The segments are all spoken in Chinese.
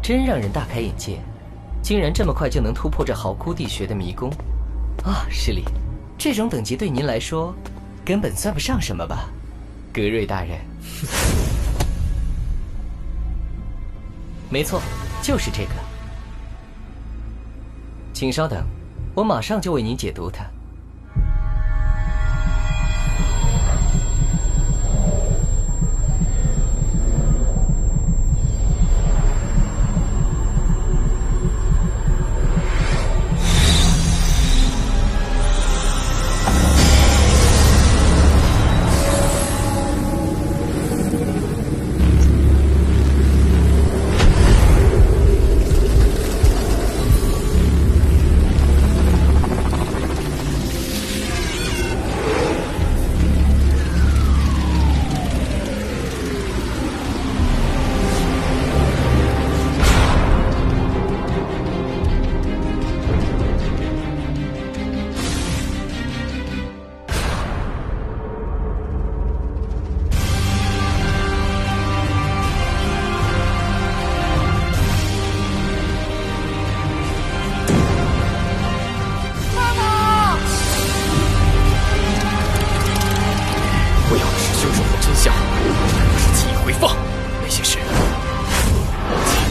真让人大开眼界，竟然这么快就能突破这毫枯地穴的迷宫啊！失礼，这种等级对您来说根本算不上什么吧，格瑞大人。没错，就是这个。请稍等，我马上就为您解读它。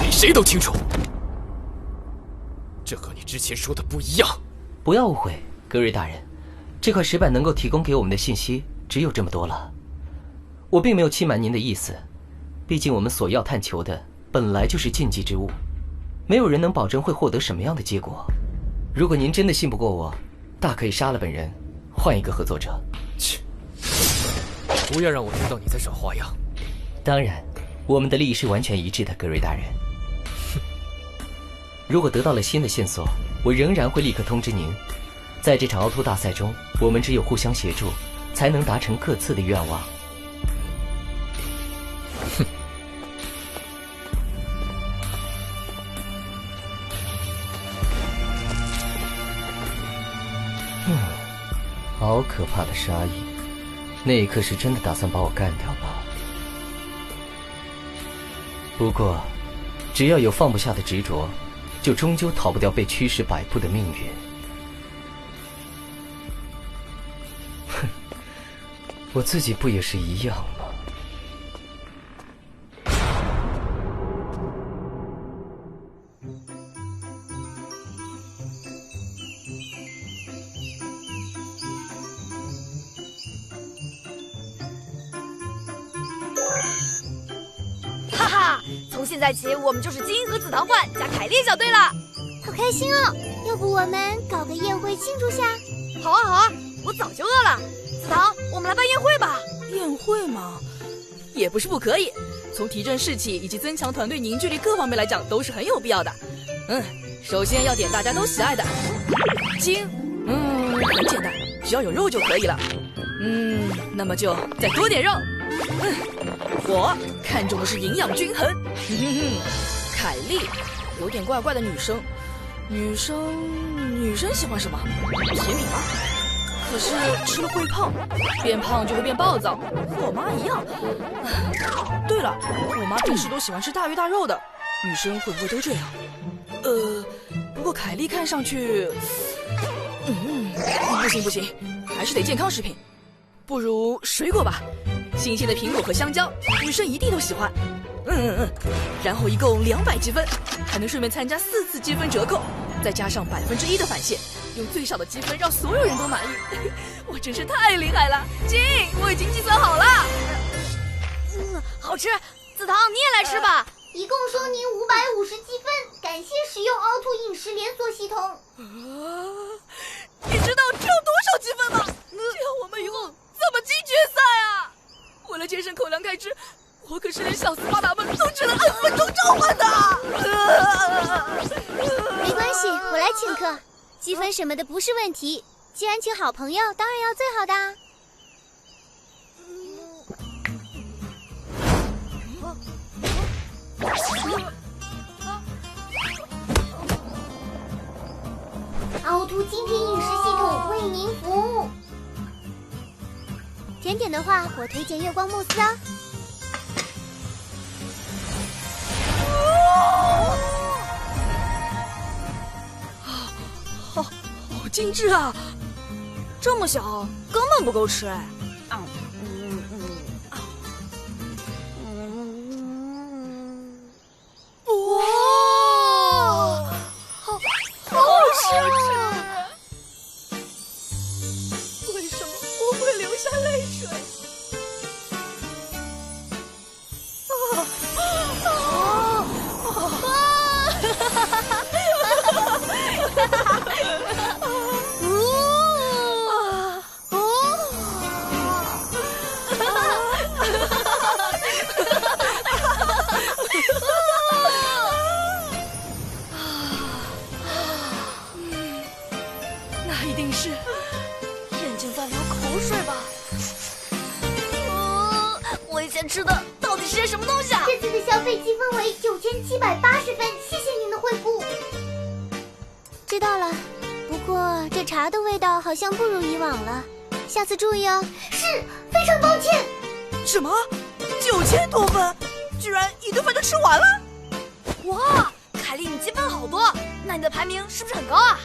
谁都清楚，这和你之前说的不一样。不要误会，格瑞大人，这块石板能够提供给我们的信息只有这么多了。我并没有欺瞒您的意思，毕竟我们所要探求的本来就是禁忌之物，没有人能保证会获得什么样的结果。如果您真的信不过我，大可以杀了本人，换一个合作者。切！不要让我知道你在耍花样。当然，我们的利益是完全一致的，格瑞大人。如果得到了新的线索，我仍然会立刻通知您。在这场凹凸大赛中，我们只有互相协助，才能达成各自的愿望。好可怕的杀意，那一刻是真的打算把我干掉吧？不过，只要有放不下的执着，就终究逃不掉被驱使摆布的命运。哼，我自己不也是一样吗？哈哈，从现在起，我们就是金和紫糖饭加凯莉小队了。好开心哦！要不我们搞个宴会庆祝下？好啊好啊，我早就饿了。紫糖，我们来办宴会吧。宴会嘛，也不是不可以。从提振士气以及增强团队凝聚力各方面来讲，都是很有必要的。首先要点大家都喜爱的筋，很简单，只要有肉就可以了。那么就再多点肉。我看重的是营养均衡。凯莉，有点怪怪的女生。女生喜欢什么？甜品吗？可是吃了会胖，变胖就会变暴躁，和我妈一样。对了，我妈平时都喜欢吃大鱼大肉的，女生会不会都这样？不过凯莉看上去，不行，还是得健康食品。不如水果吧，新鲜的苹果和香蕉，女生一定都喜欢。然后一共200积分，还能顺便参加4次积分折扣，再加上1%的返现，用最少的积分让所有人都满意。我真是太厉害了，金，我已经计算好了。好吃，紫糖你也来吃吧。一共收您550积分，感谢使用凹凸饮食连锁系统。你知道这有多少积分吗？这样我们以后怎么进决赛啊？为了节省口粮开支，我可是连小斯巴达们都只能按分钟召唤的。没关系，我来请客，积分什么的不是问题。既然请好朋友，当然要最好的啊。凹凸精品饮食系统为您服务。甜点的话，我推荐月光慕斯哦。精致啊！这么小，根本不够吃哎。哇，好吃啊！为什么我会流下泪水？那一定是眼睛在流口水吧？我以前吃的到底是些什么东西啊？这次的消费积分为9780分，谢谢您的惠顾。知道了，不过这茶的味道好像不如以往了，下次注意哦。是，非常抱歉。什么？9000多分，居然一顿饭就吃完了？哇，凯莉，你积分好多，那你的排名是不是很高啊？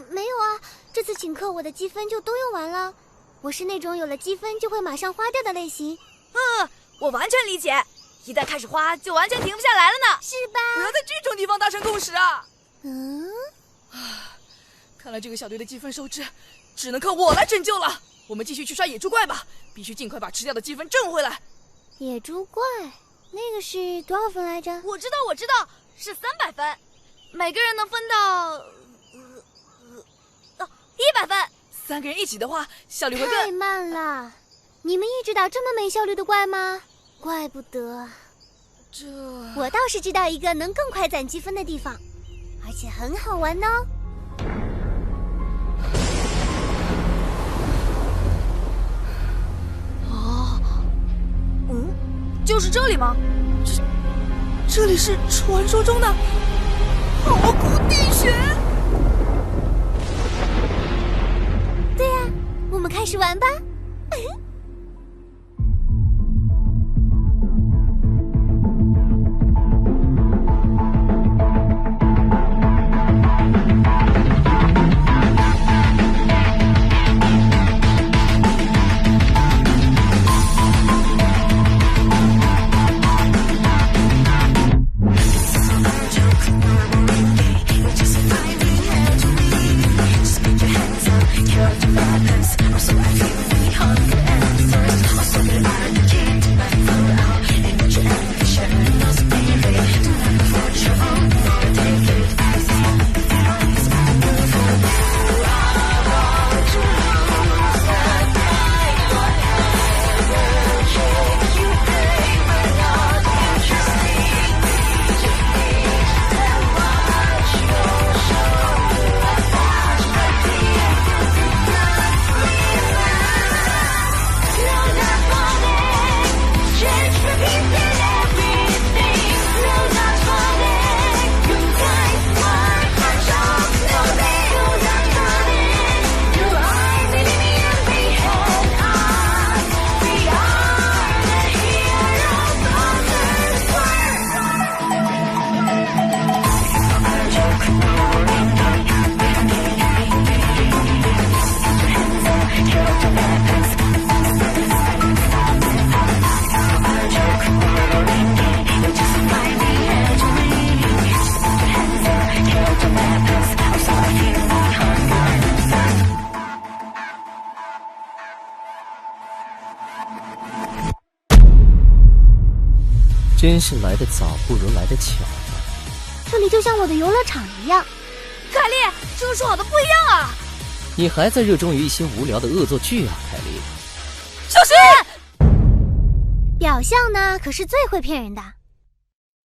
没有啊，这次请客我的积分就都用完了。我是那种有了积分就会马上花掉的类型。我完全理解，一旦开始花就完全停不下来了呢，是吧？不要在这种地方达成共识啊！嗯，看来这个小队的积分收支只能靠我来拯救了。我们继续去刷野猪怪吧，必须尽快把吃掉的积分挣回来。野猪怪，那个是多少分来着？我知道，是300分，每个人能分到100分。3个人一起的话，效率会太更……慢了，你们一直打这么没效率的怪吗？怪不得。我倒是知道一个能更快攒积分的地方，而且很好玩哦。就是这里吗？这里是传说中的好古地穴。对呀，我们开始玩吧。真是来得早不如来得巧啊！这里就像我的游乐场一样。凯莉，这个说好的不一样啊！你还在热衷于一些无聊的恶作剧啊，凯莉。小心！表象呢，可是最会骗人的。